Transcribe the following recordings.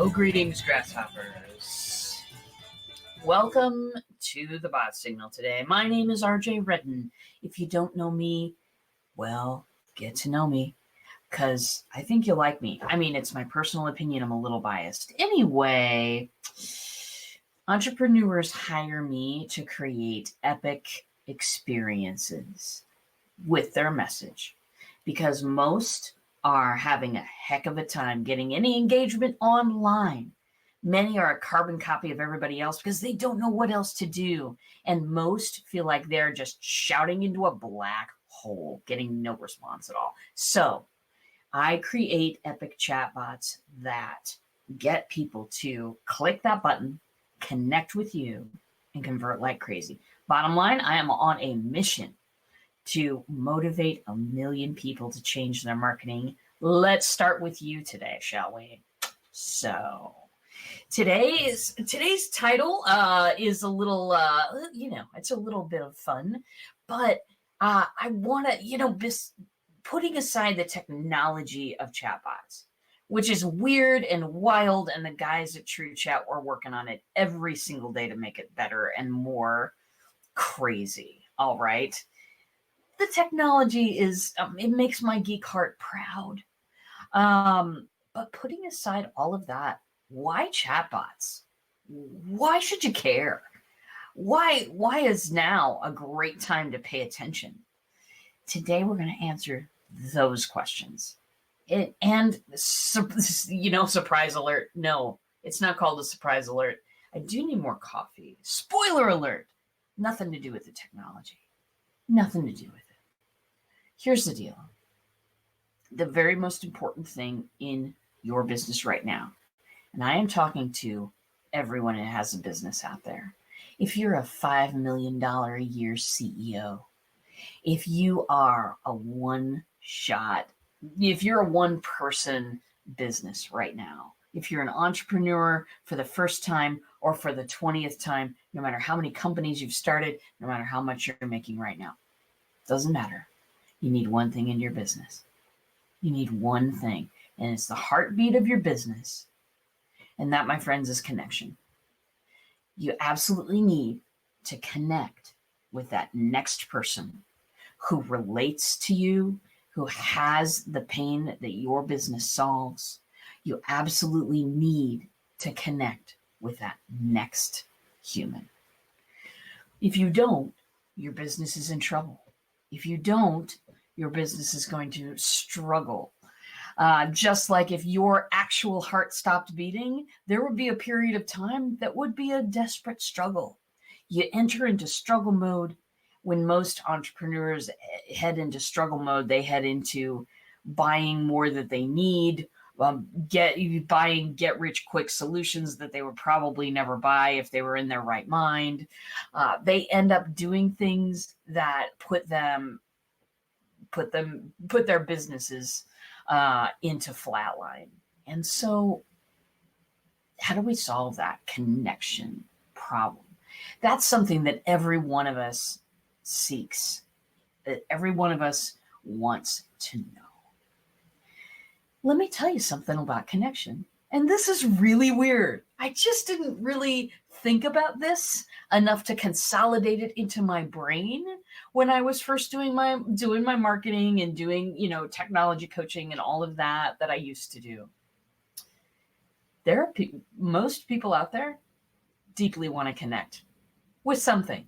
Greetings, grasshoppers. Welcome to the bot signal today. My name is RJ Redden. If you don't know me, well, get to know me, because I think you'll like me. I mean, it's my personal opinion. I'm a little biased. Anyway, entrepreneurs hire me to create epic experiences with their message, because most are having a heck of a time getting any engagement online. Many are a carbon copy of everybody else because they don't know what else to do. And most feel like they're just shouting into a black hole, getting no response at all. So I create epic chatbots that get people to click that button, connect with you, and convert like crazy. Bottom line, I am on a mission to motivate 1 million people to change their marketing. Let's start with you today, shall we? So today's title is a little, it's a little bit of fun, but I want to, putting aside the technology of chatbots, which is weird and wild, and the guys at True Chat are working on it every single day to make it better and more crazy. All right. The technology is, it makes my geek heart proud. But putting aside all of that, why chatbots? Why should you care? Why is now a great time to pay attention? Today, we're going to answer those questions. Surprise alert. No, it's not called a surprise alert. I do need more coffee. Spoiler alert. Nothing to do with the technology. Nothing to do with it. Here's the deal. The very most important thing in your business right now, and I am talking to everyone that has a business out there. If you're a $5 million a year CEO, if you are a if you're a one-person business right now, if you're an entrepreneur for the first time or for the 20th time, no matter how many companies you've started, no matter how much you're making right now, doesn't matter. You need one thing in your business. You need one thing, and it's the heartbeat of your business. And that, my friends, is connection. You absolutely need to connect with that next person who relates to you, who has the pain that your business solves. You absolutely need to connect with that next human. If you don't, your business is in trouble. If you don't, your business is going to struggle. Just like if your actual heart stopped beating, there would be a period of time that would be a desperate struggle. You enter into struggle mode. When most entrepreneurs head into struggle mode, they head into buying more that they need, buying get-rich-quick solutions that they would probably never buy if they were in their right mind. They end up doing things that put their businesses into flatline. And so how do we solve that connection problem? That's something that every one of us seeks, that every one of us wants to know. Let me tell you something about connection. And this is really weird. I just didn't really think about this enough to consolidate it into my brain when I was first doing my marketing and doing, technology coaching and all of that I used to do. There are most people out there deeply want to connect with something.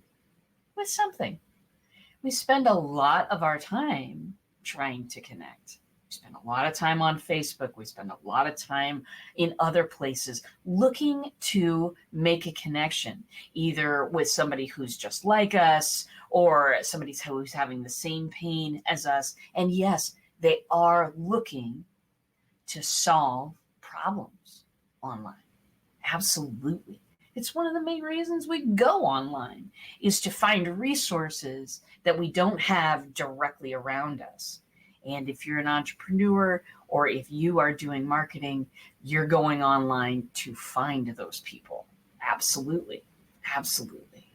We spend a lot of our time trying to connect. We spend a lot of time on Facebook. We spend a lot of time in other places looking to make a connection, either with somebody who's just like us or somebody who's having the same pain as us. And yes, they are looking to solve problems online. Absolutely. It's one of the main reasons we go online, is to find resources that we don't have directly around us. And if you're an entrepreneur or if you are doing marketing, you're going online to find those people. Absolutely. Absolutely.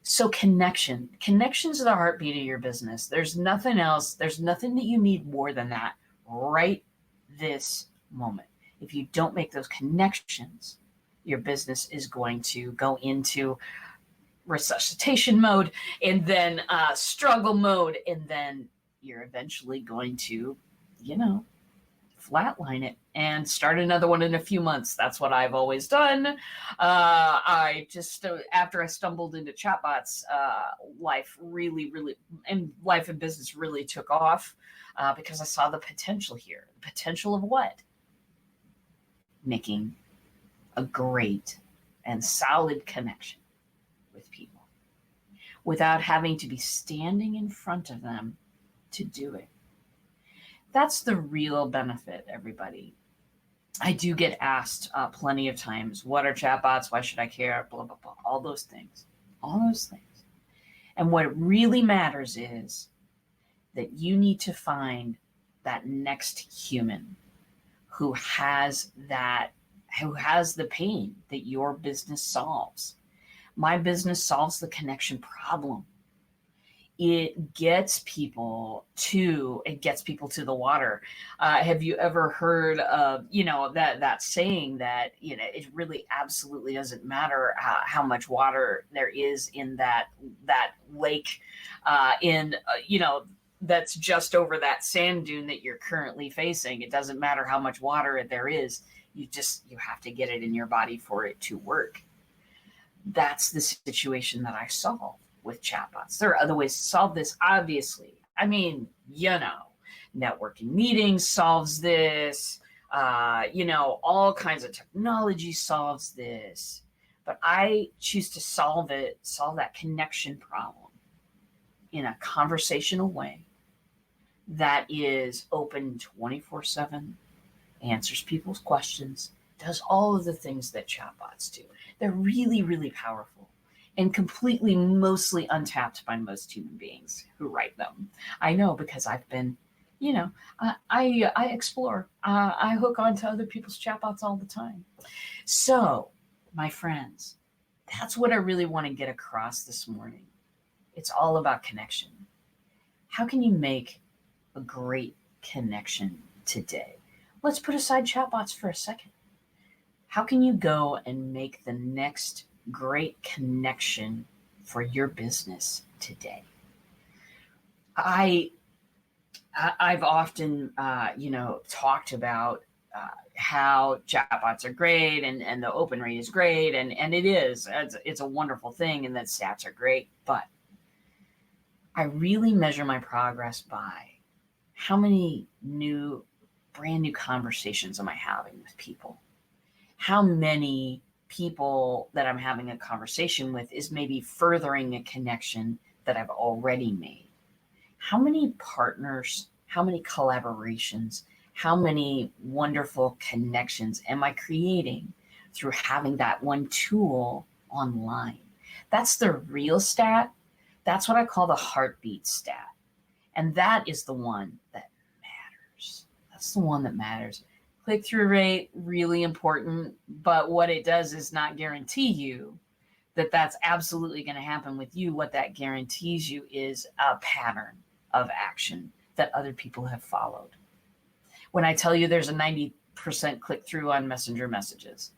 So connections are the heartbeat of your business. There's nothing else. There's nothing that you need more than that right this moment. If you don't make those connections, your business is going to go into resuscitation mode, and then struggle mode, and then you're eventually going to, flatline it and start another one in a few months. That's what I've always done. I just, after I stumbled into chatbots, life and business really took off because I saw the potential here. The potential of what? Making a great and solid connection with people without having to be standing in front of them to do it. That's the real benefit, everybody. I do get asked plenty of times, what are chatbots? Why should I care? Blah, blah, blah. All those things. And what really matters is that you need to find that next human who has the pain that your business solves. My business solves the connection problem. It gets people to the water. Have you ever heard of, that saying that, it really absolutely doesn't matter how much water there is in that lake, that's just over that sand dune that you're currently facing. It doesn't matter how much water there is. You have to get it in your body for it to work. That's the situation that I solve with chatbots. There are other ways to solve this, obviously. I mean, networking meetings solves this. All kinds of technology solves this. But I choose to solve that connection problem in a conversational way that is open 24/7, answers people's questions, does all of the things that chatbots do. They're really, really powerful and completely, mostly untapped by most human beings who write them. I know, because I've been, I explore. I hook onto other people's chatbots all the time. So, my friends, that's what I really want to get across this morning. It's all about connection. How can you make a great connection today? Let's put aside chatbots for a second. How can you go and make the next great connection for your business today? I've often, talked about how chatbots are great and the open rate is great, and it is. It's a wonderful thing, and that stats are great. But I really measure my progress by how many brand new conversations am I having with people? How many people that I'm having a conversation with is maybe furthering a connection that I've already made? How many partners, how many collaborations, how many wonderful connections am I creating through having that one tool online? That's the real stat. That's what I call the heartbeat stat. And that is the one that matters. That's the one that matters. Click-through rate, really important, but what it does is not guarantee you that that's absolutely going to happen with you. What that guarantees you is a pattern of action that other people have followed. When I tell you there's a 90% click-through on messenger messages,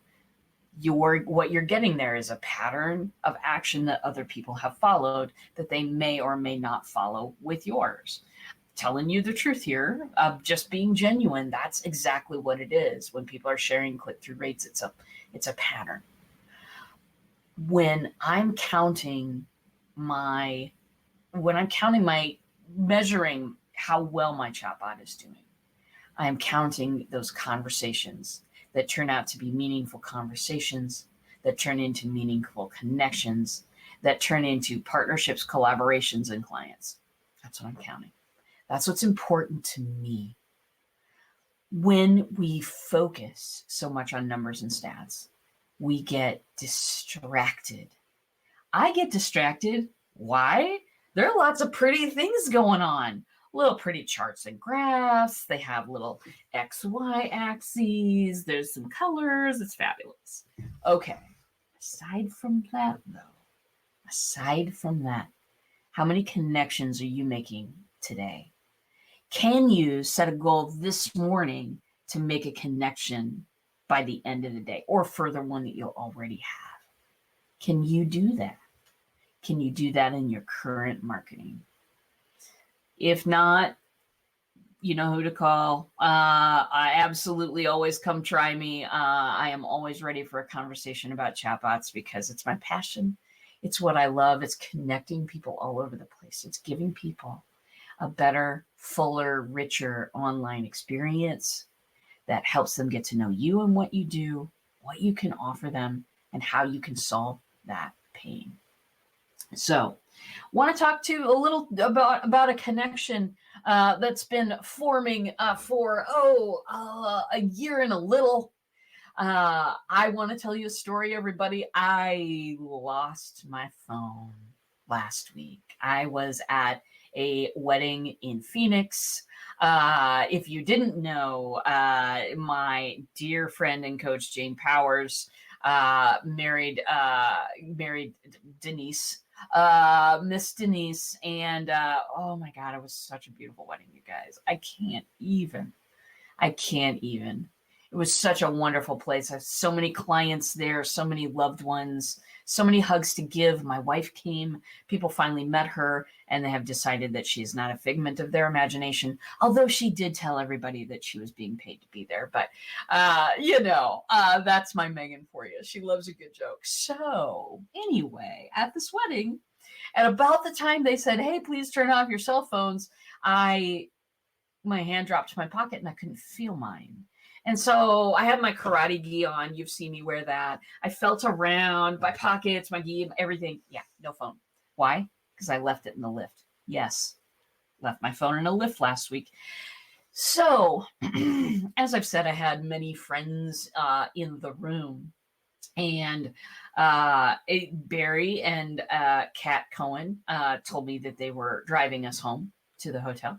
what you're getting there is a pattern of action that other people have followed that they may or may not follow with yours. Telling you the truth here, just being genuine. That's exactly what it is. When people are sharing click-through rates, it's a pattern. When I'm measuring how well my chatbot is doing, I am counting those conversations that turn out to be meaningful conversations, that turn into meaningful connections, that turn into partnerships, collaborations, and clients. That's what I'm counting. That's what's important to me. When we focus so much on numbers and stats, we get distracted. I get distracted. Why? There are lots of pretty things going on. Little pretty charts and graphs. They have little XY axes. There's some colors. It's fabulous. Okay. Aside from that, how many connections are you making today? Can you set a goal this morning to make a connection by the end of the day, or further one that you'll already have. Can you do that? Can you do that in your current marketing? If not, you know who to call. I absolutely always come try me. I am always ready for a conversation about chatbots because it's my passion. It's what I love. It's connecting people all over the place. It's giving people a better, fuller, richer online experience that helps them get to know you and what you do, what you can offer them, and how you can solve that pain. So, want to talk to a little about a connection that's been forming for a year and a little. I want to tell you a story, everybody. I lost my phone last week. I was at a wedding in Phoenix. If you didn't know, my dear friend and coach Jane Powers married Denise. Miss Denise, and oh my God, it was such a beautiful wedding, you guys. I can't even. It was such a wonderful place. I have so many clients there, so many loved ones, so many hugs to give. My wife came. People finally met her, and they have decided that she is not a figment of their imagination, although she did tell everybody that she was being paid to be there. But, that's my Megan for you. She loves a good joke. So anyway, at this wedding, at about the time they said, hey, please turn off your cell phones, my hand dropped to my pocket and I couldn't feel mine. And so I had my karate gi on. You've seen me wear that. I felt around my pockets, my gi, everything. Yeah, no phone. Why? Because I left it in the lift. Yes, left my phone in a lift last week. So, as I've said, I had many friends in the room. And Barry and Kat Cohen told me that they were driving us home to the hotel.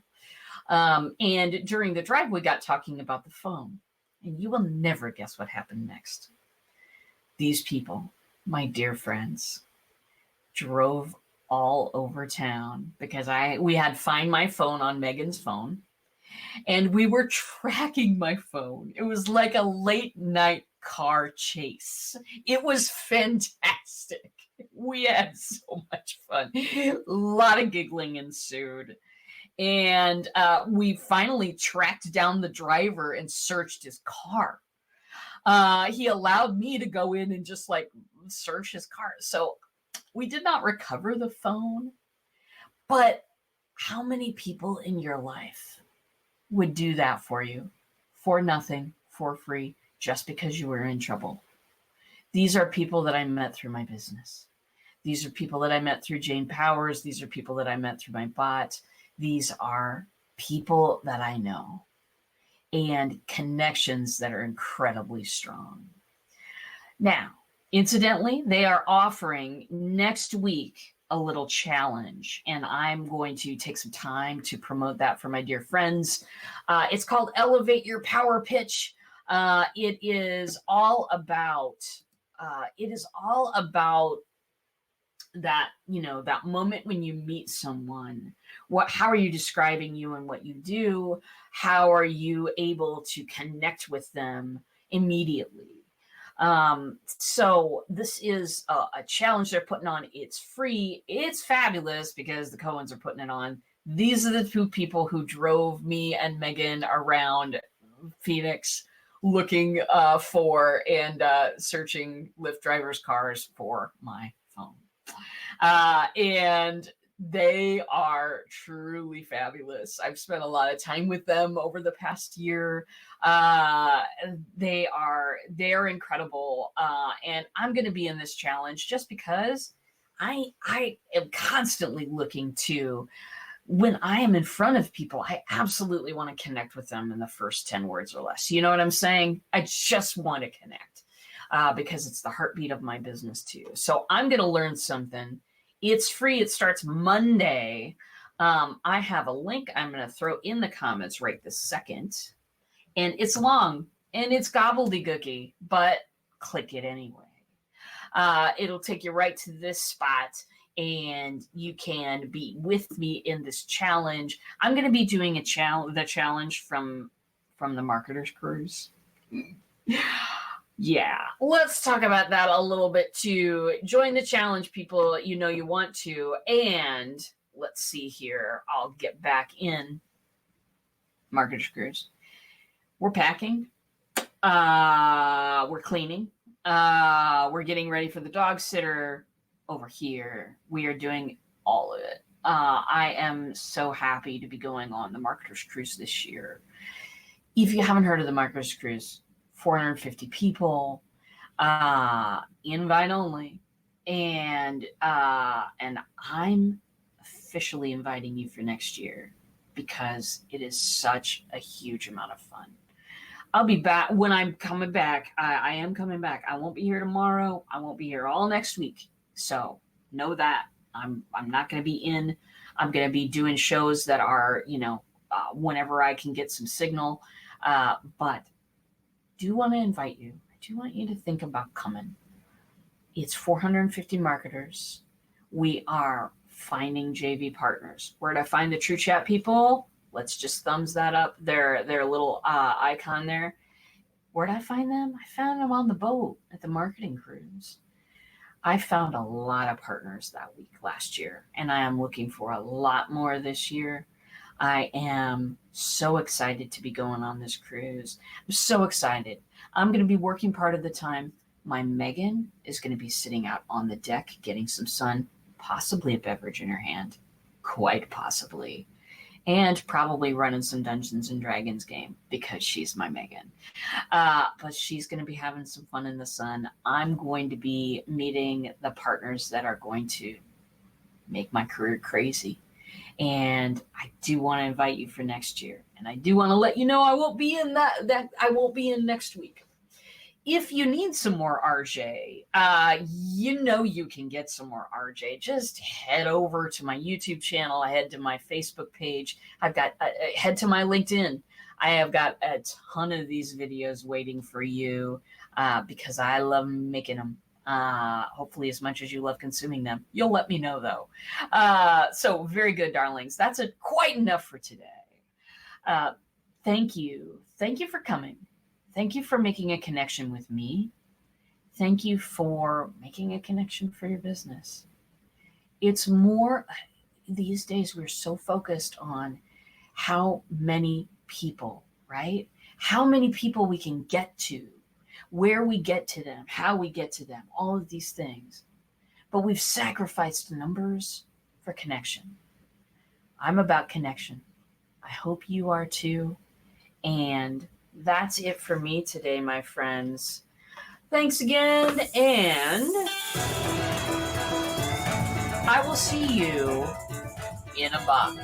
And during the drive, we got talking about the phone. And you will never guess what happened next. These people, my dear friends, drove all over town because we had Find My Phone on Megan's phone. And we were tracking my phone. It was like a late night car chase. It was fantastic. We had so much fun. A lot of giggling ensued. And we finally tracked down the driver and searched his car. He allowed me to go in and just search his car. So we did not recover the phone. But how many people in your life would do that for you for nothing, for free, just because you were in trouble? These are people that I met through my business. These are people that I met through Jane Powers. These are people that I met through my bot. These are people that I know and connections that are incredibly strong. Now, incidentally, they are offering next week a little challenge, and I'm going to take some time to promote that for my dear friends. It's called Elevate Your Power Pitch. It is all about that, that moment when you meet someone. How are you describing you and what you do? How are you able to connect with them immediately? So this is a challenge they're putting on. It's free. It's fabulous because the Cohens are putting it on. These are the two people who drove me and Megan around Phoenix looking for and searching Lyft drivers' cars for my phone. And they are truly fabulous. I've spent a lot of time with them over the past year. They are incredible. And I'm going to be in this challenge just because I am constantly looking to, when I am in front of people, I absolutely want to connect with them in the first 10 words or less. You know what I'm saying? I just want to connect because it's the heartbeat of my business too. So I'm going to learn something. It's free. It starts Monday. I have a link I'm going to throw in the comments right this second. And it's long and it's gobbledygooky, but click it anyway. It'll take you right to this spot and you can be with me in this challenge. I'm going to be doing the challenge from from the Marketers Cruise? Yeah, let's talk about that a little bit too. Join the challenge, people. You know you want to. And let's see here. I'll get back in Marketers Cruise. We're packing. We're cleaning. We're getting ready for the dog sitter over here. We are doing all of it. I am so happy to be going on the Marketers Cruise this year. If you haven't heard of the Marketers Cruise, 450 people, invite only, and I'm officially inviting you for next year because it is such a huge amount of fun. I'll be back when I'm coming back. I am coming back. I won't be here tomorrow. I won't be here all next week. So know that I'm not going to be in. I'm going to be doing shows that are, whenever I can get some signal. But do want to invite you. I do want you to think about coming. It's 450 marketers. We are finding JV partners. Where did I find the True Chat people? Let's just thumbs that up. Their little icon there. Where did I find them? I found them on the boat at the marketing cruise. I found a lot of partners that week last year, and I am looking for a lot more this year. I am so excited to be going on this cruise. I'm so excited. I'm going to be working part of the time. My Megan is going to be sitting out on the deck getting some sun, possibly a beverage in her hand, quite possibly, and probably running some Dungeons and Dragons game because she's my Megan. But she's going to be having some fun in the sun. I'm going to be meeting the partners that are going to make my career crazy. And I do want to invite you for next year. And I do want to let you know I won't be in that I won't be in next week. If you need some more RJ, you can get some more RJ. Just head over to my YouTube channel, head to my Facebook page. I've got head to my LinkedIn. I have got a ton of these videos waiting for you because I love making them. Hopefully as much as you love consuming them. You'll let me know though. So very good, darlings. That's quite enough for today. Thank you. Thank you for coming. Thank you for making a connection with me. Thank you for making a connection for your business. It's more, these days we're so focused on how many people, right? How many people we can get to, where we get to them, how we get to them, all of these things. But we've sacrificed numbers for connection. I'm about connection. I hope you are too. And that's it for me today, my friends. Thanks again, and I will see you in a box.